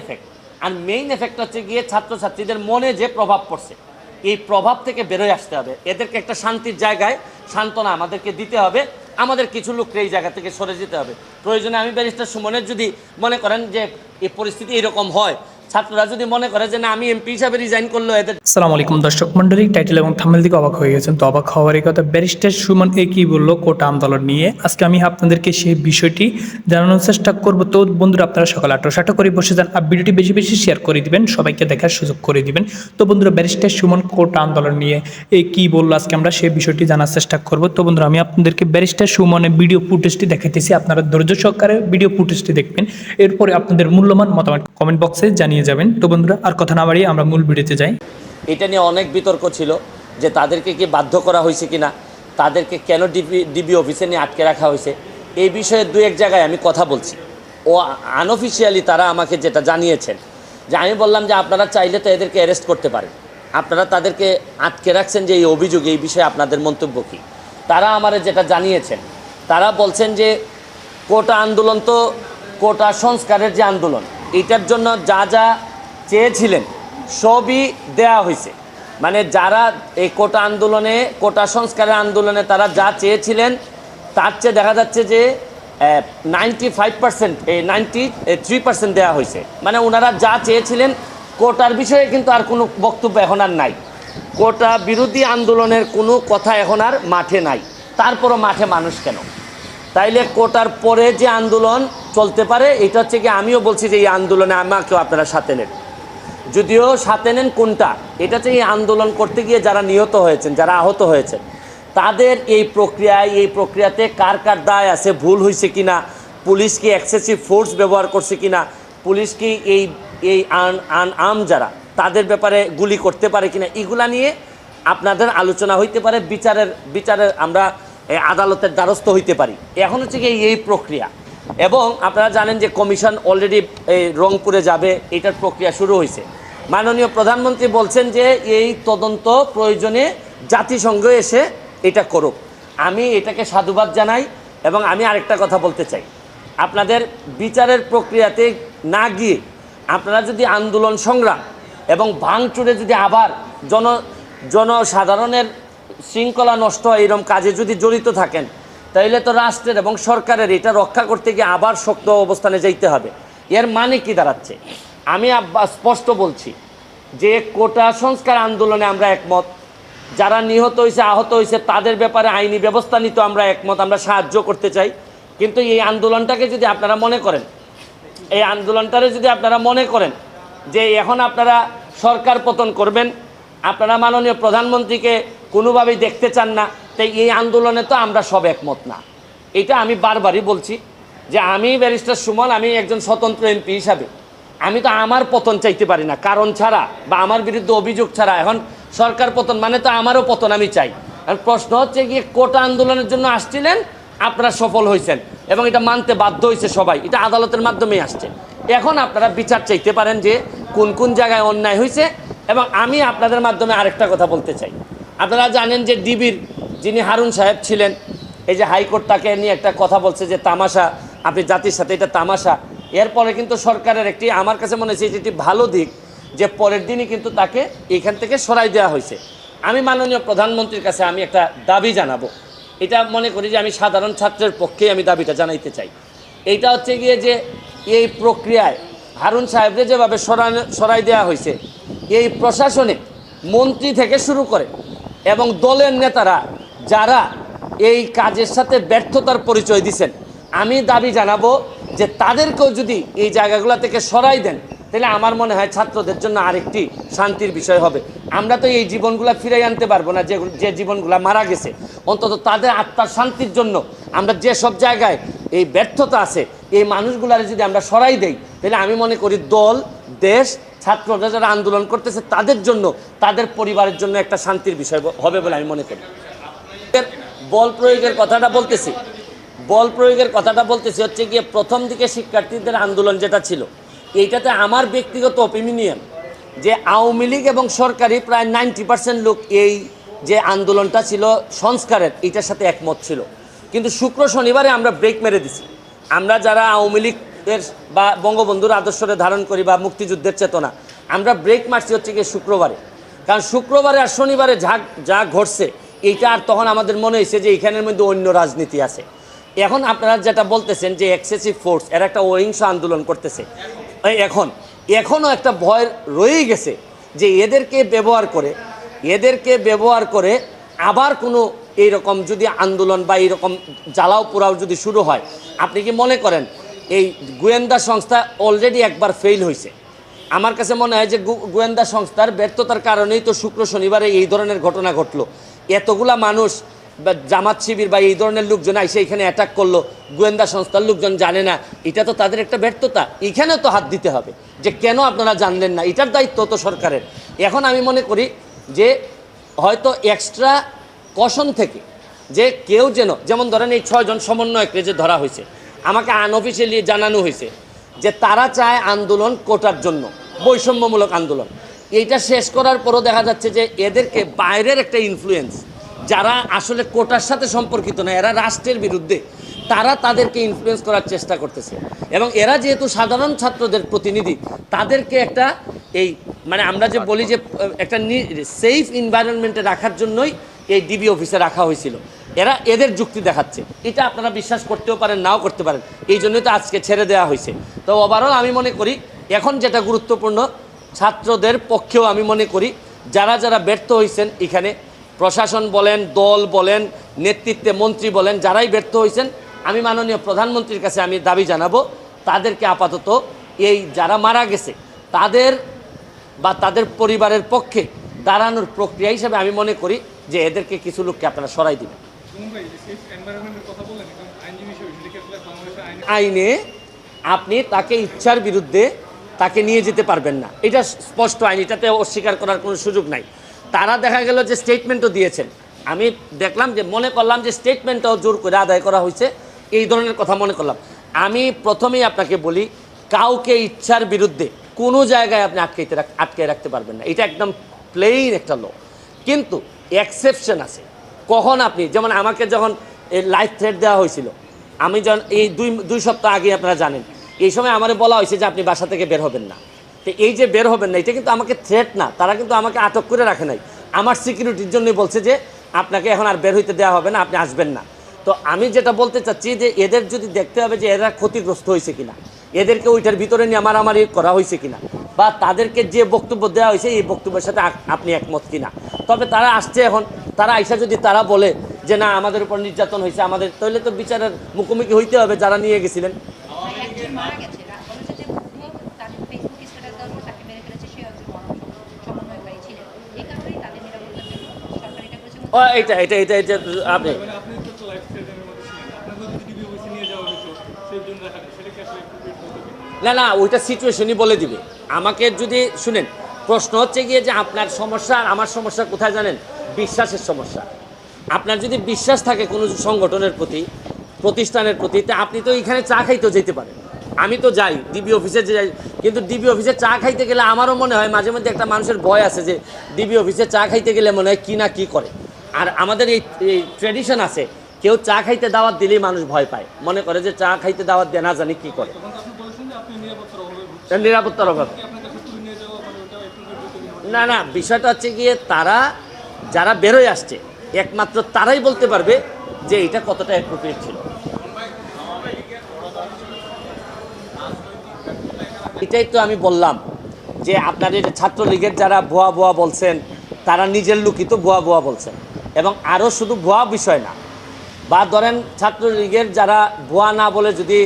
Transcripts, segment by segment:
Effect. আর main effect হচ্ছে গিয়ে ছাত্রছাত্রীদের মনে যে প্রভাব পড়ছে, এই প্রভাব থেকে বেরোয় আসতে হবে। এদেরকে একটা শান্তির জায়গায় সান্ত্বনা আমাদেরকে দিতে হবে। আমাদের কিছু লোককে এই জায়গা থেকে সরে যেতে হবে। প্রয়োজনে আমি ব্যারিস্টার সুমনের যদি মনে করেন যে এই পরিস্থিতি এরকম হয়, ছাত্ররা যদি মনে করে যে না আমি এমপি হিসাবে রিজাইন করলো এদের। আসসালামু আলাইকুম দর্শক মন্ডলী, টাইটেল এবং থাম্বনেল দিকে অবাক হয়ে গেছেন। তো অবাক হওয়ারই কথা, ব্যারিস্টার সুমন কি বললো কোটা আন্দোলন নিয়ে। আজকে আমি আপনাদেরকে সেই বিষয়টি জানানোর চেষ্টা করব। তো বন্ধুরা, আপনারা সকাল 8:30 করে বসে যান আর ভিডিওটি বেশি বেশি শেয়ার করে দিবেন, সবাইকে দেখার সুযোগ করে দিবেন। তো বন্ধুরা, ব্যারিস্টার সুমন কোটা আন্দোলন নিয়ে কি বললো আজকে আমরা সেই বিষয়টি জানার চেষ্টা করব। তো বন্ধুরা, আমি আপনাদেরকে ব্যারিস্টার সুমনের ভিডিও ফুটেজটি দেখাইতেছি, আপনারা ধৈর্য সহকারে ভিডিও ফুটেজটি দেখবেন, এরপরে আপনাদের মূল্যবান মতামত কমেন্ট বক্সে জানিয়ে যাবেন। তো বন্ধুরা, আর কথা না বাড়িয়ে আমরা মূল ভিডিওতে যাই। এটা নিয়ে অনেক বিতর্ক ছিল যে তাদেরকে কি বাধ্য করা হয়েছে কিনা, তাদেরকে কেন ডিবি অফিসে নিয়ে আটকে রাখা হয়েছে, এই বিষয়ে দু এক জায়গায় আমি কথা বলছি। ও আনঅফিসিয়ালি তারা আমাকে যেটা জানিয়েছেন, যে আমি বললাম যে আপনারা চাইলে তো এদেরকে অ্যারেস্ট করতে পারেন, আপনারা তাদেরকে আটকে রাখছেন যে এই অভিযোগ, এই বিষয়ে আপনাদের মন্তব্য কী। তারা আমারে যেটা জানিয়েছেন, তারা বলছেন যে কোটা আন্দোলন তো কোটা সংস্কারের যে আন্দোলন, এটার জন্য যা যা চেয়েছিলেন সবই দেয়া হয়েছে। মানে যারা এই কোটা আন্দোলনে, কোটা সংস্কারের আন্দোলনে তারা যা চেয়েছিলেন তার চেয়ে দেখা যাচ্ছে যে 95%, 93% দেওয়া হয়েছে। মানে ওনারা যা চেয়েছিলেন কোটার বিষয়ে কিন্তু আর কোনো বক্তব্য এখন আর নাই। কোটা বিরোধী আন্দোলনের কোনো কথা এখন আর মাঠে নাই। তারপরও মাঠে মানুষ কেন? তাইলে কোটার পরে যে আন্দোলন চলতে পারে, এটা হচ্ছে কি, আমিও বলছি যে এই আন্দোলনে আমাকেও আপনারা সাথে নেন। যদিও সাথে নেন কোনটা, এটা হচ্ছে এই আন্দোলন করতে গিয়ে যারা নিহত হয়েছেন, যারা আহত হয়েছেন, তাদের এই প্রক্রিয়াতে কার কার দায় আছে, ভুল হয়েছে কিনা, পুলিশ কি এক্সেসিভ ফোর্স ব্যবহার করছে কিনা, পুলিশ কি এই আম যারা তাদের ব্যাপারে গুলি করতে পারে কিনা, এগুলা নিয়ে আপনাদের আলোচনা হইতে পারে। বিচারের আমরা আদালতের দ্বারস্থ হইতে পারি। এখন হচ্ছে কি এই প্রক্রিয়া। এবং আপনারা জানেন যে কমিশন অলরেডি রংপুরে যাবে, এটার প্রক্রিয়া শুরু হয়েছে। মাননীয় প্রধানমন্ত্রী বলছেন যে এই তদন্ত প্রয়োজনে জাতিসংঘ এসে এটা করুক। আমি এটাকে সাধুবাদ জানাই। এবং আমি আরেকটা কথা বলতে চাই, আপনাদের বিচারের প্রক্রিয়াতে না গিয়ে আপনারা যদি আন্দোলন সংগ্রাম এবং ভাঙচুরে যদি আবার জনসাধারণের শৃঙ্খলা নষ্ট হয় এরকম কাজে যদি জড়িত থাকেন, তাইলে তো রাষ্ট্রের এবং সরকারের এটা রক্ষা করতে গিয়ে আবার শক্ত অবস্থানে যাইতে হবে। এর মানে কি দাঁড়াচ্ছে? আমি স্পষ্ট বলছি যে কোটা সংস্কার আন্দোলনে আমরা একমত। যারা নিহত হয়েছে, আহত হয়েছে, তাদের ব্যাপারে আইনি ব্যবস্থা নিতে আমরা একমত, আমরা সাহায্য করতে চাই। কিন্তু এই আন্দোলনটাকে যদি আপনারা মনে করেন, যে এখন আপনারা সরকার পতন করবেন, আপনারা মাননীয় প্রধানমন্ত্রীকে কোনোভাবেই দেখতে চান না, তাই এই আন্দোলনে তো আমরা সব একমত না। এটা আমি বারবারই বলছি যে আমি ব্যারিস্টার সুমন, আমি একজন স্বতন্ত্র এমপি হিসাবে আমি তো আমার পতন চাইতে পারি না কারণ ছাড়া, বা আমার বিরুদ্ধে অভিযোগ ছাড়া। এখন সরকার পতন মানে তো আমারও পতন আমি চাই। আর প্রশ্ন হচ্ছে গিয়ে কোটা আন্দোলনের জন্য আসছিলেন, আপনারা সফল হয়েছেন এবং এটা মানতে বাধ্য হয়েছে সবাই, এটা আদালতের মাধ্যমেই আসছে। এখন আপনারা বিচার চাইতে পারেন যে কোন কোন জায়গায় অন্যায় হয়েছে। এবং আমি আপনাদের মাধ্যমে আরেকটা কথা বলতে চাই, আপনারা জানেন যে ডিবির যিনি হারুন সাহেব ছিলেন, এই যে হাইকোর্ট তাকে নিয়ে একটা কথা বলছে যে তামাশা, আপনি জাতির সাথে এটা তামাশা। এরপরে কিন্তু সরকারের একটি, আমার কাছে মনে হচ্ছে এটি ভালো দিক, যে পরের দিনই কিন্তু তাকে এখান থেকে সরাই দেওয়া হয়েছে। আমি মাননীয় প্রধানমন্ত্রীর কাছে আমি একটা দাবি জানাবো, এটা মনে করি যে আমি সাধারণ ছাত্রের পক্ষেই আমি দাবিটা জানাইতে চাই। এইটা হচ্ছে গিয়ে যে এই প্রক্রিয়ায় হারুন সাহেবকে যেভাবে সরাই দেওয়া হয়েছে, এই প্রশাসনে মন্ত্রী থেকে শুরু করে এবং দলের নেতারা যারা এই কাজের সাথে ব্যর্থতার পরিচয় দিচ্ছেন, আমি দাবি জানাবো যে তাদেরকেও যদি এই জায়গাগুলো থেকে সরাই দেন, তাহলে আমার মনে হয় ছাত্রদের জন্য আরেকটি শান্তির বিষয় হবে। আমরা তো এই জীবনগুলো ফিরাই আনতে পারবো না, যে জীবনগুলো মারা গেছে, অন্তত তাদের আত্মার শান্তির জন্য আমরা যে সব জায়গায় এই ব্যর্থতা আছে, এই মানুষগুলার যদি আমরা সরাই দেই, তাহলে আমি মনে করি দল, দেশ, ছাত্ররা যারা আন্দোলন করতেছে তাদের জন্য, তাদের পরিবারের জন্য একটা শান্তির বিষয় হবে বলে আমি মনে করি। বল প্রয়োগের কথাটা বলতেছি হচ্ছে গিয়ে প্রথম দিকে শিক্ষার্থীদের আন্দোলন যেটা ছিল, এইটাতে আমার ব্যক্তিগত অপিনিয়ন যে আওয়ামী লীগ এবং সরকারি প্রায় 90% লোক এই যে আন্দোলনটা ছিল সংস্কারের, এটার সাথে একমত ছিল। কিন্তু শুক্র শনিবারে আমরা ব্রেক মেরে দিছি। আমরা যারা আওয়ামী লীগ এর বা বঙ্গবন্ধুর আদর্শরে ধারণ করি বা মুক্তিযুদ্ধের চেতনা, আমরা ব্রেক মারছি হচ্ছে গিয়ে শুক্রবারে। কারণ শুক্রবারে আর শনিবারে যা ঘটছে এইটা, আর তখন আমাদের মনে হয়েছে যে এখানের মধ্যে অন্য রাজনীতি আছে। এখন আপনারা যেটা বলতেছেন যে এক্সেসিভ ফোর্স, এর একটা অহিংস আন্দোলন করতেছে, এখনও একটা ভয় রয়েই গেছে যে এদেরকে ব্যবহার করে আবার কোনো এইরকম যদি আন্দোলন বা এইরকম জ্বালাও পোড়াও যদি শুরু হয়, আপনি কি মনে করেন এই গোয়েন্দা সংস্থা অলরেডি একবার ফেল হয়েছে? আমার কাছে মনে হয় যে গোয়েন্দা সংস্থার ব্যর্থতার কারণেই তো শুক্র শনিবারে এই ধরনের ঘটনা ঘটলো। এতগুলা মানুষ বা জামাত শিবির বা এই ধরনের লোকজন এসে এখানে অ্যাটাক করলো, গোয়েন্দা সংস্থার লোকজন জানে না, এটা তো তাদের একটা ব্যর্থতা। এখানেও তো হাত দিতে হবে যে কেন আপনারা জানলেন না, এটার দায়িত্ব তো সরকারের। এখন আমি মনে করি যে হয়তো এক্সট্রা কশন থেকে যে কেউ যেমন ধরেন এই 6 জন সমন্বয়ককে যে ধরা হয়েছে, আমাকে আনঅফিসিয়ালি জানানো হয়েছে যে তারা চায় আন্দোলন কোটার জন্য, বৈষম্যমূলক আন্দোলন। এইটা শেষ করার পরও দেখা যাচ্ছে যে এদেরকে বাইরের একটা ইনফ্লুয়েন্স, যারা আসলে কোটার সাথে সম্পর্কিত না, এরা রাষ্ট্রের বিরুদ্ধে, তারা তাদেরকে ইনফ্লুয়েন্স করার চেষ্টা করতেছে। এবং এরা যেহেতু সাধারণ ছাত্রদের প্রতিনিধি, তাদেরকে একটা এই মানে আমরা যে বলি যে একটা সেফ এনভায়রনমেন্টে রাখার জন্যই এই ডিবি অফিসে রাখা হয়েছিল। এরা এদের যুক্তি দেখাচ্ছে, এটা আপনারা বিশ্বাস করতেও পারেন, নাও করতে পারেন, এই জন্যই তো আজকে ছেড়ে দেওয়া হয়েছে। তো ওভারঅল আমি মনে করি এখন যেটা গুরুত্বপূর্ণ, ছাত্রদের পক্ষেও আমি মনে করি যারা যারা ব্যর্থ হয়েছেন এখানে, প্রশাসন বলেন, দল বলেন, নেতৃত্বে মন্ত্রী বলেন, যারাই ব্যর্থ হয়েছেন, আমি মাননীয় প্রধানমন্ত্রীর কাছে আমি দাবি জানাবো তাদেরকে আপাতত এই যারা মারা গেছে তাদের বা তাদের পরিবারের পক্ষে দাঁড়ানোর প্রক্রিয়া হিসেবে আমি মনে করি যে এদেরকে কিছু লোককে আপনারা সরাই দিবেন। আইনে আপনি তাকে ইচ্ছার বিরুদ্ধে তাকে নিয়ে যেতে পারবেন না, এটা স্পষ্ট আইন, এটাতে অস্বীকার করার কোনো সুযোগ নাই। তারা দেখা গেল যে স্টেটমেন্টও দিয়েছেন, আমি দেখলাম যে মনে করলাম যে স্টেটমেন্টটাও জোর করে আদায় করা হয়েছে, এই ধরনের কথা মনে করলাম। আমি প্রথমেই আপনাকে বলি, কাউকে ইচ্ছার বিরুদ্ধে কোনো জায়গায় আপনি আটকে রাখতে পারবেন না, এটা একদম প্লেইন একটা ল। কিন্তু এক্সেপশন আছে, কখন আপনি যেমন আমাকে যখন এই লাইফ থ্রেট দেওয়া হয়েছিল, আমি যখন এই দুই সপ্তাহ আগে আপনারা জানেন, এই সময় আমারে বলা হয়েছে যে আপনি বাসা থেকে বের হবেন না। তো এই যে বের হবেন না, এটা কিন্তু আমাকে থ্রেট না, তারা কিন্তু আমাকে আটক করে রাখে নাই, আমার সিকিউরিটির জন্যই বলছে যে আপনাকে এখন আর বের হইতে দেওয়া হবে না, আপনি আসবেন না। তো আমি যেটা বলতে চাচ্ছি যে এদের যদি দেখতে হবে যে এরা ক্ষতিগ্রস্ত হয়েছে কিনা, এদেরকে ওইটার ভিতরে নিয়ে মারামারি করা হয়েছে কিনা, বা তাদেরকে যে বক্তব্য দেওয়া হয়েছে এই বক্তব্যের সাথে আপনি একমত কিনা। তবে তারা আসছে, এখন তারা আইসা যদি তারা বলে যে না আমাদের উপর নির্যাতন হয়েছে, আমাদের, তাহলে তো বিচারের মুখোমুখি হইতে হবে যারা নিয়ে গেছিলেন। এটা এটা এটা এটা আপনি না ওইটা সিচুয়েশনই বলে দিবে আমাকে। যদি শুনেন, প্রশ্ন হচ্ছে গিয়ে যে আপনার সমস্যা আর আমার সমস্যা কোথায় জানেন? বিশ্বাসের সমস্যা। আপনার যদি বিশ্বাস থাকে কোনো সংগঠনের প্রতি, প্রতিষ্ঠানের প্রতি, তা আপনি তো এখানে চা খাইতেও যেতে পারেন। আমি তো যাই ডিবি অফিসে যাই, কিন্তু ডিবি অফিসে চা খাইতে গেলে আমারও মনে হয় মাঝে মধ্যে একটা মানুষের ভয় আছে যে ডিবি অফিসে চা খাইতে গেলে মনে হয় কী না কী করে। আর আমাদের এই ট্র্যাডিশন আছে, কেউ চা খাইতে দাওয়াত দিলেই মানুষ ভয় পায়, মনে করে যে চা খাইতে দাওয়াত দেয় না জানি কী করে, নিরাপত্তার অভাব। না বিষয়টা হচ্ছে গিয়ে তারা যারা বেরোয় আসছে একমাত্র তারাই বলতে পারবে যে এটা কতটা অ্যাপ্রোপ্রিয়েট ছিল। এটাই তো আমি বললাম যে আপনাদের ছাত্রলীগের যারা ভুয়া বলছেন, তারা নিজের লোকই তো ভুয়া বলছেন। এবং আরও শুধু ভুয়া বিষয় না, বা ধরেন ছাত্রলীগের যারা ভুয়া না বলে যদি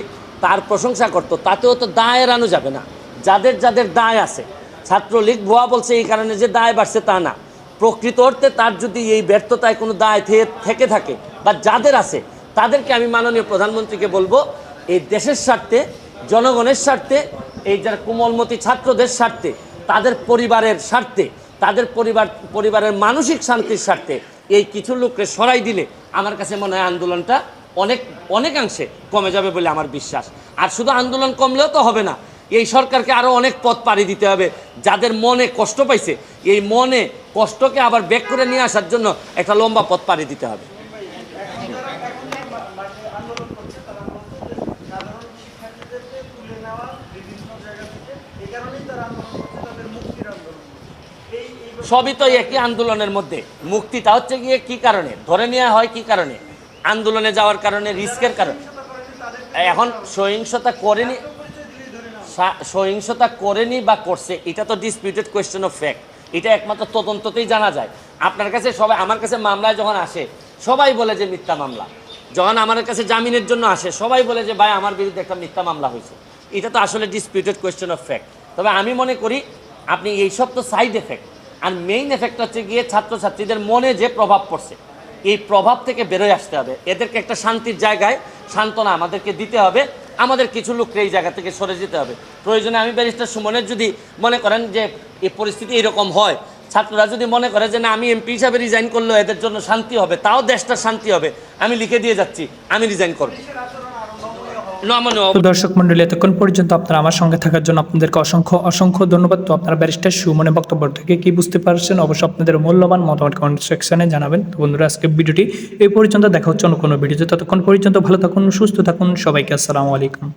তার প্রশংসা করতো, তাতেও তো দায় এড়ানো যাবে না। যাদের দায় আছে, ছাত্রলীগ ভুয়া বলছে এই কারণে যে দায় বাড়ছে তা না, প্রকৃত অর্থে তার যদি এই ব্যর্থতায় কোনো দায় থেকে থাকে বা যাদের আছে, তাদেরকে আমি মাননীয় প্রধানমন্ত্রীকে বলবো এই দেশের স্বার্থে, জনগণের স্বার্থে, এই যারা কোমলমতি ছাত্রদের স্বার্থে, তাদের পরিবারের স্বার্থে, তাদের পরিবারের মানসিক শান্তির স্বার্থে এই কিছু লোককে সরাই দিলে আমার কাছে মনে হয় আন্দোলনটা অনেকাংশে কমে যাবে বলে আমার বিশ্বাস। আর শুধু আন্দোলন কমলেও তো হবে না, এই সরকারকে আরও অনেক পথ পাড়ি দিতে হবে। যাদের মনে কষ্ট পাইছে, এই মনে কষ্টকে আবার ব্যাক করে নিয়ে আসার জন্য একটা লম্বা পথ পাড়ি দিতে হবে। সবই তো একই আন্দোলনের মধ্যে। মুক্তিটা হচ্ছে গিয়ে কি কারণে ধরে নেওয়া হয়, কি কারণে আন্দোলনে যাওয়ার কারণে, রিস্কের কারণে। এখন সহিংসতা করেনি বা করছে, এটা তো ডিসপিউটেড কোয়েশ্চেন অফ ফ্যাক্ট। এটা একমাত্র তদন্ততেই জানা যায়। আপনার কাছে সবাই, আমার কাছে মামলায় যখন আসে সবাই বলে যে মিথ্যা মামলা, যখন আমার কাছে জামিনের জন্য আসে সবাই বলে যে ভাই আমার বিরুদ্ধে একটা মিথ্যা মামলা হয়েছে। এটা তো আসলে ডিসপিউটেড কোয়েশ্চেন অফ ফ্যাক্ট। তবে আমি মনে করি আপনি এইসব তো সাইড এফেক্ট, আর মেইন এফেক্ট হচ্ছে গিয়ে ছাত্রছাত্রীদের মনে যে প্রভাব পড়ছে, এই প্রভাব থেকে বেরোয় আসতে হবে। এদেরকে একটা শান্তির জায়গায় সান্ত্বনা আমাদেরকে দিতে হবে। আমাদের কিছু লোককে এই জায়গা থেকে সরে যেতে হবে। প্রয়োজনে আমি ব্যারিস্টার সুমনের যদি মনে করেন যে এই পরিস্থিতি এরকম হয়, ছাত্ররা যদি মনে করে যে না আমি এমপি হিসাবে রিজাইন করলেও এদের জন্য শান্তি হবে, তাও দেশটা শান্তি হবে, আমি লিখে দিয়ে যাচ্ছি আমি রিজাইন করবো। তো দর্শক মন্ডলী, এতক্ষণ পর্যন্ত আপনারা আমার সঙ্গে থাকার জন্য আপনাদেরকে অসংখ্য অসংখ্য ধন্যবাদ। তো আপনারা ব্যারিস্টার সুমনের বক্তব্য থেকে কি বুঝতে পারছেন অবশ্যই আপনাদের মূল্যবান মতামত কমেন্ট সেকশনে জানাবেন। তো বন্ধুরা, আজকে ভিডিওটি এই পর্যন্ত, দেখা হচ্ছে অন্য কোনো ভিডিওতে। ততক্ষণ পর্যন্ত ভালো থাকুন, সুস্থ থাকুন, সবাইকে আসসালামু আলাইকুম।